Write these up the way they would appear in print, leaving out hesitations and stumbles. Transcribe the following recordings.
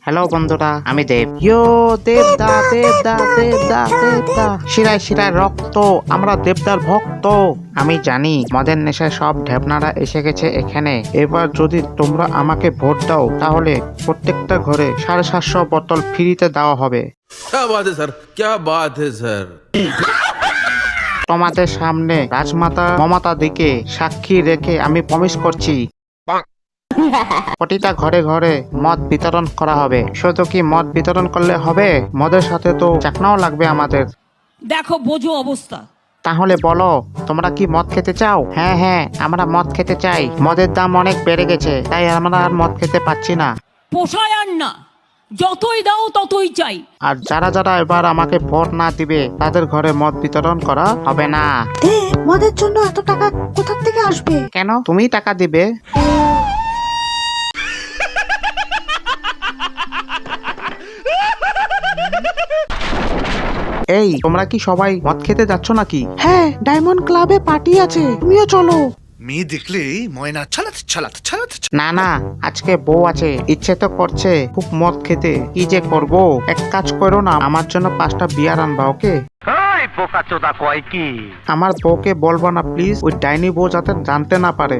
Hello বন্ধুরা, আমি দেব। ইয়ো দেবদা দেবদা দেবদা দেবদা, শিরায় শিরায় রক্ত, আমরা দেবদার ভক্ত। আমি জানি মদের নেশায় সব ঢেবনারা এসে গেছে এখানে। এবার যদি তোমরা আমাকে ভোট দাও তাহলে প্রত্যেকটা ঘরে 750 বোতল ফ্রিতে দেওয়া হবে। क्या बात है सर, क्या बात है सर। তোমাদের সামনে রাজমাতা মমতা দিকে সাক্ষী রেখে আমি প্রমিস করছি, প্রতিটা ঘরে ঘরে মদ বিতরণ করা হবে। শুধু কি মদ বিতরণ করলে হবে, মদের সাথে তো চাকনাও লাগবে আমাদের। দেখো বোঝো অবস্থা। তাহলে বলো, তোমরা কি মদ খেতে চাও? হ্যাঁ হ্যাঁ, আমরা মদ খেতে চাই। মদের দাম অনেক বেড়ে গেছে, তাই আমরা আর মদ খেতে পাচ্ছি না। পোষায় আর না, যতই দাও ততই চাই। আর যারা যারা এবার আমাকে ভোট না দিবে তাদের ঘরে মদ বিতরণ করা হবে না। মদের জন্য এত টাকা কোথা থেকে আসবে? কেন, তুমি টাকা দিবে? এই, তোমরা কি সবাই মদ খেতে যাচ্ছ নাকি? হ্যাঁ, ডায়মন্ড ক্লাবে পার্টি আছে, তুমিও চলো। মেয়ে দেখলেই ময়না ছালাতে ছালাতে ছালাতে না না, আজকে বউ আছে, ইচ্ছে তো করছে খুব মদ খেতে। কি যে করব, এক কাজ করো না, আমার জন্য 5টা বিয়ার আনবা, ওকে? আমার বউকে বলবো না প্লিজ, ওই ডাইনি বউ যাতে জানতে না পারে।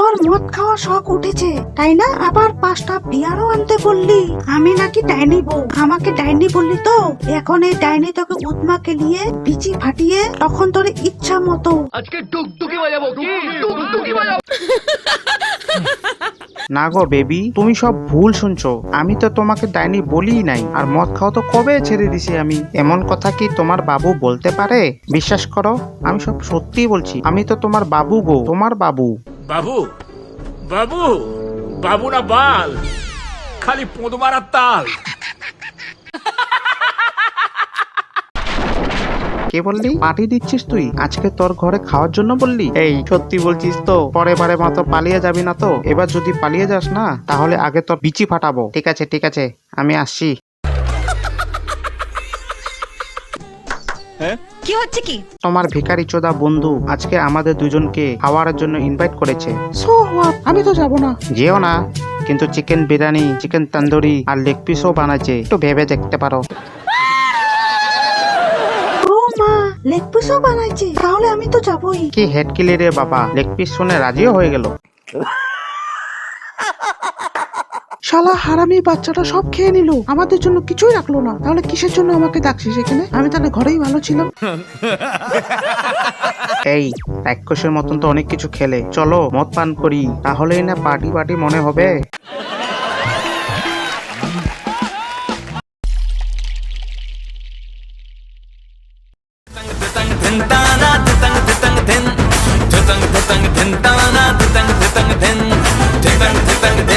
তোর মদ খাওয়া শখ উঠেছে তাই না? আবার 5টা বিয়ারও আনতে বললি। আমি নাকি ডাইনি বউ, আমাকে ডাইনি বললি তো? এখন এই ডাইনি তোকে উৎমাকে নিয়ে বিচি ফাটিয়ে তখন তোর ইচ্ছা মতো না গো বেবি, তুমি সব ভুল শুনছো। আমি তো তোমাকে ডাইনি বলিই নাই। আর মদ খাওয়া তো কবে ছেড়ে দিছি আমি। এমন কথা কি তোমার বাবু বলতে পারে? বিশ্বাস করো, আমি সব সত্যি বলছি। আমি তো তোমার বাবু গো, তোমার বাবু। বাবু বাবু বাবু না বাল, খালি পোঁদ মারার তাল। কে বললি পার্টি দিচ্ছিস তুই? আজকে তোর ঘরে খাওয়ার জন্য বললি? এই সত্যি বলছিস তো? পরের বারে মতো পালিয়ে যাবি না তো? এবার যদি পালিয়ে যাস না তাহলে আগে তোর বিচি ফাটাবো। ঠিক আছে ঠিক আছে, আমি আসছি। কি হচ্ছে কি? তোমার ভিখারি চোদা বন্ধু আজকে আমাদের দুজনকে খাওয়ার জন্য ইনভাইট করেছে। সো হোয়াট, আমি তো যাব না। যেও না, কিন্তু চিকেন বিরিয়ানি, চিকেন তন্দুরি আর লেগ পিসও বানাচ্ছে, একটু ভেবে দেখতে পারো। ও মা, লেগ পিসও বানাইছে, তাহলে আমি তো যাবই। কি হেড কিলি রে বাবা, লেগ পিস শুনে রাজিও হয়ে গেল। শালা হারামি বাচ্চাটা সব খেয়ে নিল, আমাদের জন্য কিছুই রাখলো না। তাহলে কিসের জন্য আমাকে ডাকছিস এখানে? আমি তাহলে ঘরেই ভালো ছিলাম। এই রাক্ষসের মতন তো অনেক কিছু খেলে, চলো মদ পান করি, তাহলেই না পার্টি পার্টি মনে হবে। दिन